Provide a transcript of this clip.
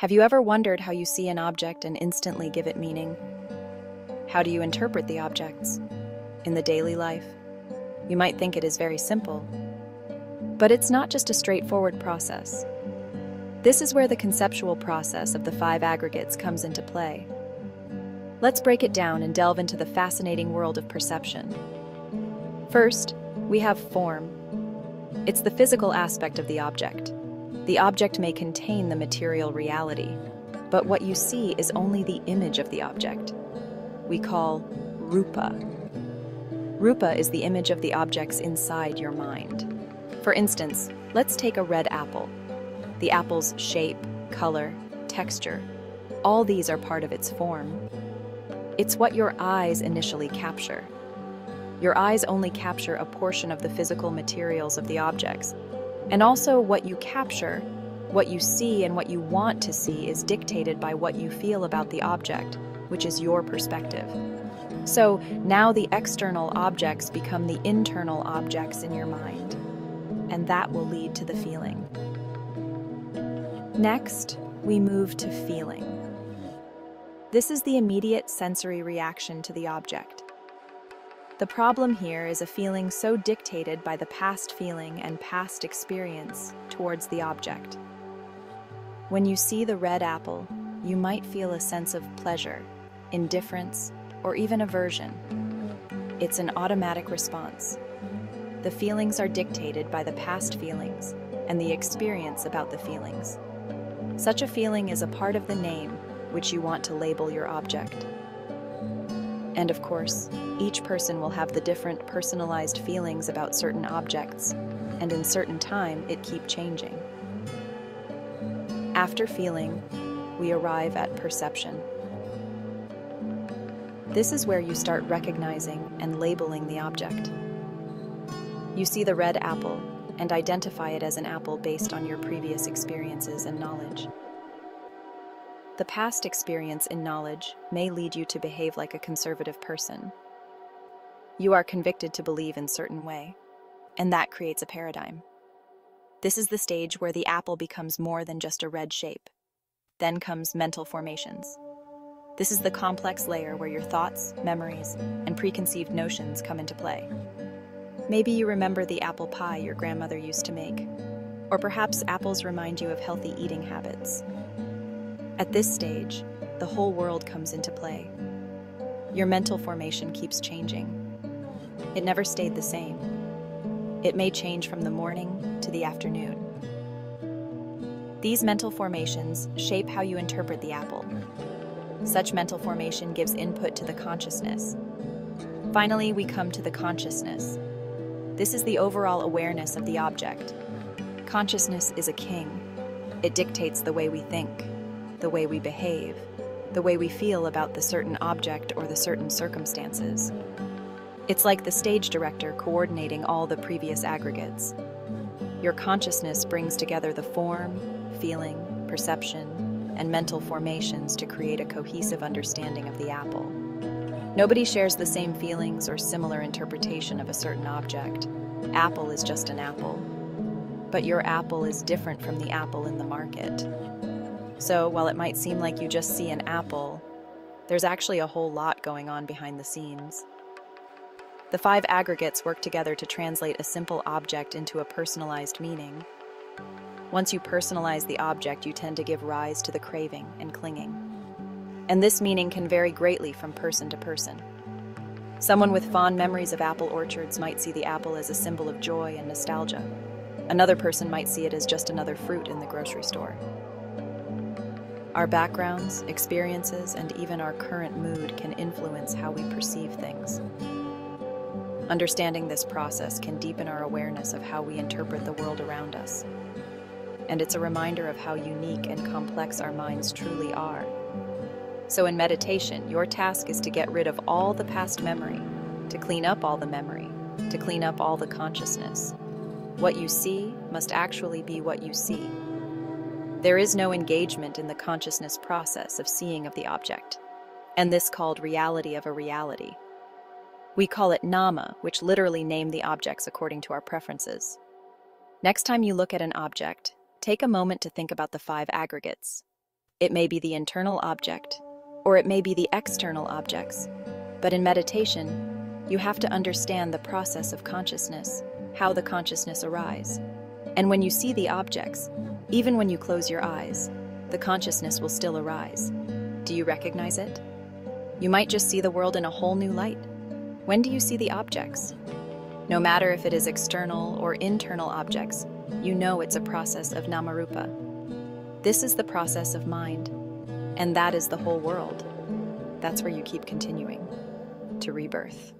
Have you ever wondered how you see an object and instantly give it meaning? How do you interpret the objects? In the daily life, you might think it is very simple, but it's not just a straightforward process. This is where the conceptual process of the 5 aggregates comes into play. Let's break it down and delve into the fascinating world of perception. First, we have form. It's the physical aspect of the object. The object may contain the material reality, but what you see is only the image of the object. We call rupa. Rupa is the image of the objects inside your mind. For instance, let's take a red apple. The apple's shape, color, texture, all these are part of its form. It's what your eyes initially capture. Your eyes only capture a portion of the physical materials of the objects, and also what you capture, what you see and what you want to see is dictated by what you feel about the object, which is your perspective. So now the external objects become the internal objects in your mind, and that will lead to the feeling. Next, we move to feeling. This is the immediate sensory reaction to the object. The problem here is a feeling so dictated by the past feeling and past experience towards the object. When you see the red apple, you might feel a sense of pleasure, indifference, or even aversion. It's an automatic response. The feelings are dictated by the past feelings and the experience about the feelings. Such a feeling is a part of the name which you want to label your object. And of course, each person will have the different personalized feelings about certain objects, and in certain time it keeps changing. After feeling, we arrive at perception. This is where you start recognizing and labeling the object. You see the red apple and identify it as an apple based on your previous experiences and knowledge. The past experience and knowledge may lead you to behave like a conservative person. You are convicted to believe in a certain way, and that creates a paradigm. This is the stage where the apple becomes more than just a red shape. Then comes mental formations. This is the complex layer where your thoughts, memories, and preconceived notions come into play. Maybe you remember the apple pie your grandmother used to make, or perhaps apples remind you of healthy eating habits. At this stage, the whole world comes into play. Your mental formation keeps changing. It never stayed the same. It may change from the morning to the afternoon. These mental formations shape how you interpret the apple. Such mental formation gives input to the consciousness. Finally, we come to the consciousness. This is the overall awareness of the object. Consciousness is a king. It dictates the way we think, the way we behave, the way we feel about the certain object or the certain circumstances. It's like the stage director coordinating all the previous aggregates. Your consciousness brings together the form, feeling, perception, and mental formations to create a cohesive understanding of the apple. Nobody shares the same feelings or similar interpretation of a certain object. Apple is just an apple. But your apple is different from the apple in the market. So while it might seem like you just see an apple, there's actually a whole lot going on behind the scenes. The 5 aggregates work together to translate a simple object into a personalized meaning. Once you personalize the object, you tend to give rise to the craving and clinging. And this meaning can vary greatly from person to person. Someone with fond memories of apple orchards might see the apple as a symbol of joy and nostalgia. Another person might see it as just another fruit in the grocery store. Our backgrounds, experiences, and even our current mood can influence how we perceive things. Understanding this process can deepen our awareness of how we interpret the world around us. And it's a reminder of how unique and complex our minds truly are. So in meditation, your task is to get rid of all the past memory, to clean up all the memory, to clean up all the consciousness. What you see must actually be what you see. There is no engagement in the consciousness process of seeing of the object, and this called reality of a reality. We call it nama, which literally name the objects according to our preferences. Next time you look at an object, take a moment to think about the 5 aggregates. It may be the internal object, or it may be the external objects. But in meditation, you have to understand the process of consciousness, how the consciousness arises. And when you see the objects, even when you close your eyes, the consciousness will still arise. Do you recognize it? You might just see the world in a whole new light. When do you see the objects? No matter if it is external or internal objects, you know it's a process of namarupa. This is the process of mind, and that is the whole world. That's where you keep continuing to rebirth.